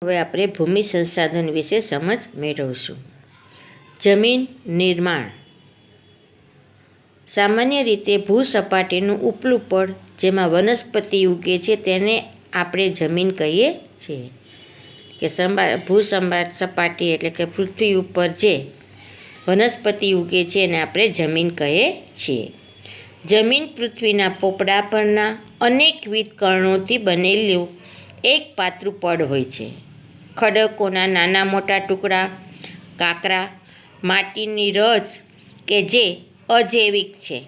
હવે આપણે ભૂમિ સંસાધન વિશે સમજ મેળવશું. જમીન નિર્માણ. સામાન્ય રીતે ભૂસપાટીનું ઉપલું પડ જેમાં વનસ્પતિ ઉગે છે તેને આપણે જમીન કહીએ છીએ. કે સપાટી એટલે કે પૃથ્વી ઉપર જે વનસ્પતિ ઉગે છે એને આપણે જમીન કહીએ છીએ. જમીન પૃથ્વીના પોપડા પરના અનેકવિધ કણોથી બનેલું એક પાતળું પડ હોય છે. ખડકોના નાના મોટા ટુકડા, કાંકરા, માટીની રજ કે જે અજૈવિક છે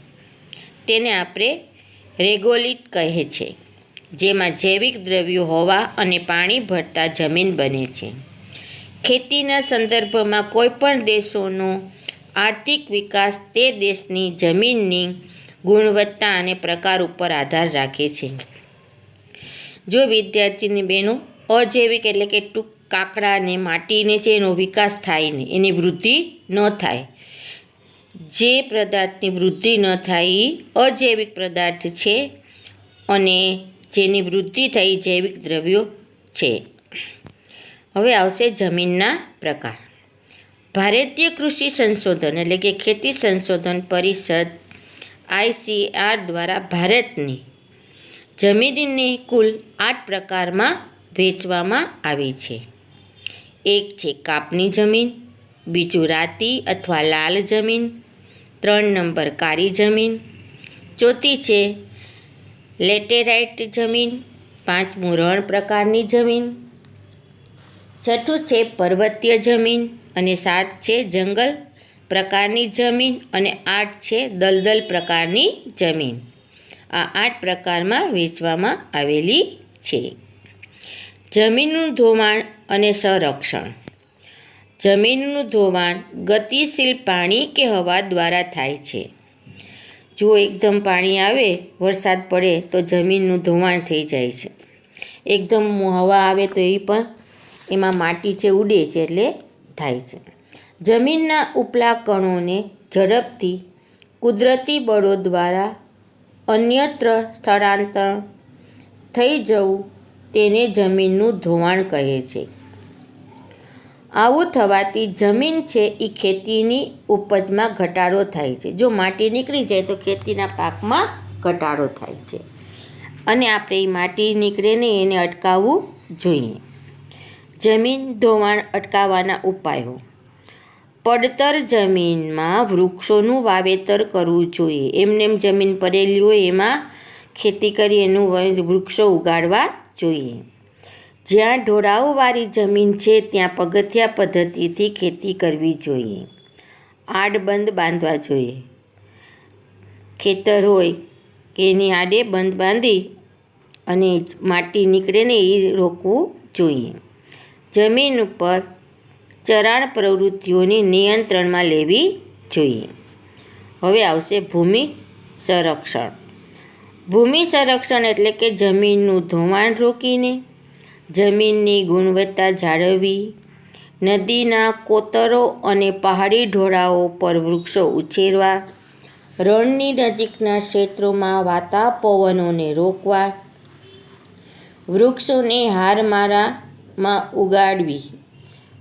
તેને આપણે રેગોલિથ કહે છે, જેમાં જૈવિક દ્રવ્યો હવા અને પાણી ભળતા જમીન બને છે. ખેતીના સંદર્ભમાં કોઈપણ દેશોનો આર્થિક વિકાસ તે દેશની જમીનની ગુણવત્તા અને પ્રકાર ઉપર આધાર રાખે છે. જો વિદ્યાર્થીની બહેનો અજૈવિક એટલે કે કાંકરા અને માટીને છે એનો વિકાસ થાય નહીં, એની વૃદ્ધિ ન થાય. જે પદાર્થની વૃદ્ધિ ન થાય એ અજૈવિક પદાર્થ છે અને જેની વૃદ્ધિ થઈ જૈવિક દ્રવ્યો છે. હવે આવશે જમીનના પ્રકાર. ભારતીય કૃષિ સંશોધન એટલે કે ખેતી સંશોધન પરિષદ ICAR દ્વારા ભારતની જમીનને કુલ 8 પ્રકારમાં વહેંચવામાં આવી છે. એક છે કાપની જમીન, બીજું રાતી અથવા લાલ જમીન, 3 નંબર કાળી જમીન, ચોથી છે લેટેરાઇટ જમીન, 5મું રણ પ્રકારની જમીન, 6થું છે પર્વતીય જમીન અને 7 છે જંગલ પ્રકારની જમીન અને 8 છે દલદલ પ્રકારની જમીન. આ 8 પ્રકારમાં વહેંચવામાં આવેલી છે. જમીનનું ધોવાણ અને સંરક્ષણ. જમીનનું ધોવાણ ગતિશીલ પાણી કે હવા દ્વારા થાય છે. જો એકદમ પાણી આવે, વરસાદ પડે તો જમીનનું ધોવાણ થઈ જાય છે. એકદમ હવા આવે તો એ પણ એમાં માટી છે ઉડે છે એટલે થાય છે. જમીનના ઉપલા કણોને ઝડપથી કુદરતી બળો દ્વારા અન્યત્ર સ્થળાંતર થઈ જવું તેને જમીનનું ધોવાણ કહે છે. આવું થવાથી જમીન છે એ ખેતીની ઉપજમાં ઘટાડો થાય છે. જો માટી નીકળી જાય તો ખેતીના પાકમાં ઘટાડો થાય છે અને આપણે એ માટી નીકળે નહીં એને અટકાવવું જોઈએ. જમીન ધોવાણ અટકાવવાના ઉપાયો. પડતર જમીનમાં વૃક્ષોનું વાવેતર કરવું જોઈએ. એમને જમીન પડેલી હોય એમાં ખેતી કરી એનું વૃક્ષો ઉગાડવા જોઈએ. જ્યાં ઢોળાવવાળી જમીન છે ત્યાં પગથિયા પદ્ધતિથી ખેતી કરવી જોઈએ. આડબંધ બાંધવા જોઈએ. ખેતર હોય કે એની આડે બંધ બાંધી અને માટી નીકળે ને એ રોકવું જોઈએ. જમીન ઉપર ચરાણ પ્રવૃત્તિઓને નિયંત્રણમાં લેવી જોઈએ. હવે આવશે ભૂમિ સંરક્ષણ. ભૂમિ સંરક્ષણ એટલે કે જમીનનું ધોવાણ રોકીને જમીનની ગુણવત્તા જાળવવી, નદીના કોતરો અને પહાડી ઢોળાવો પર વૃક્ષો ઉછેરવા, રણની નજીકના ક્ષેત્રોમાં વાતા પવનોને રોકવા, વૃક્ષોને હારમાળામાં ઉગાડવી.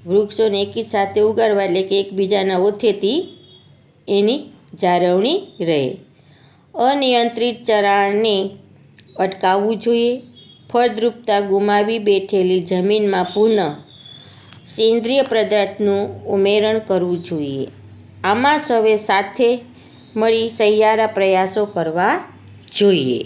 વૃક્ષોને એકી સાથે ઉગાડવા એટલે કે એકબીજાના ઓથેથી એની જાળવણી રહે. અનિયંત્રિત ચરાણને અટકાવવું જોઈએ. ફળદ્રુપતા ગુમાવી બેઠેલી જમીનમાં પુનઃ સેન્દ્રિય પદાર્થનું ઉમેરણ કરવું જોઈએ. આમાં સૌએ સાથે મળી સહિયારા પ્રયાસો કરવા જોઈએ.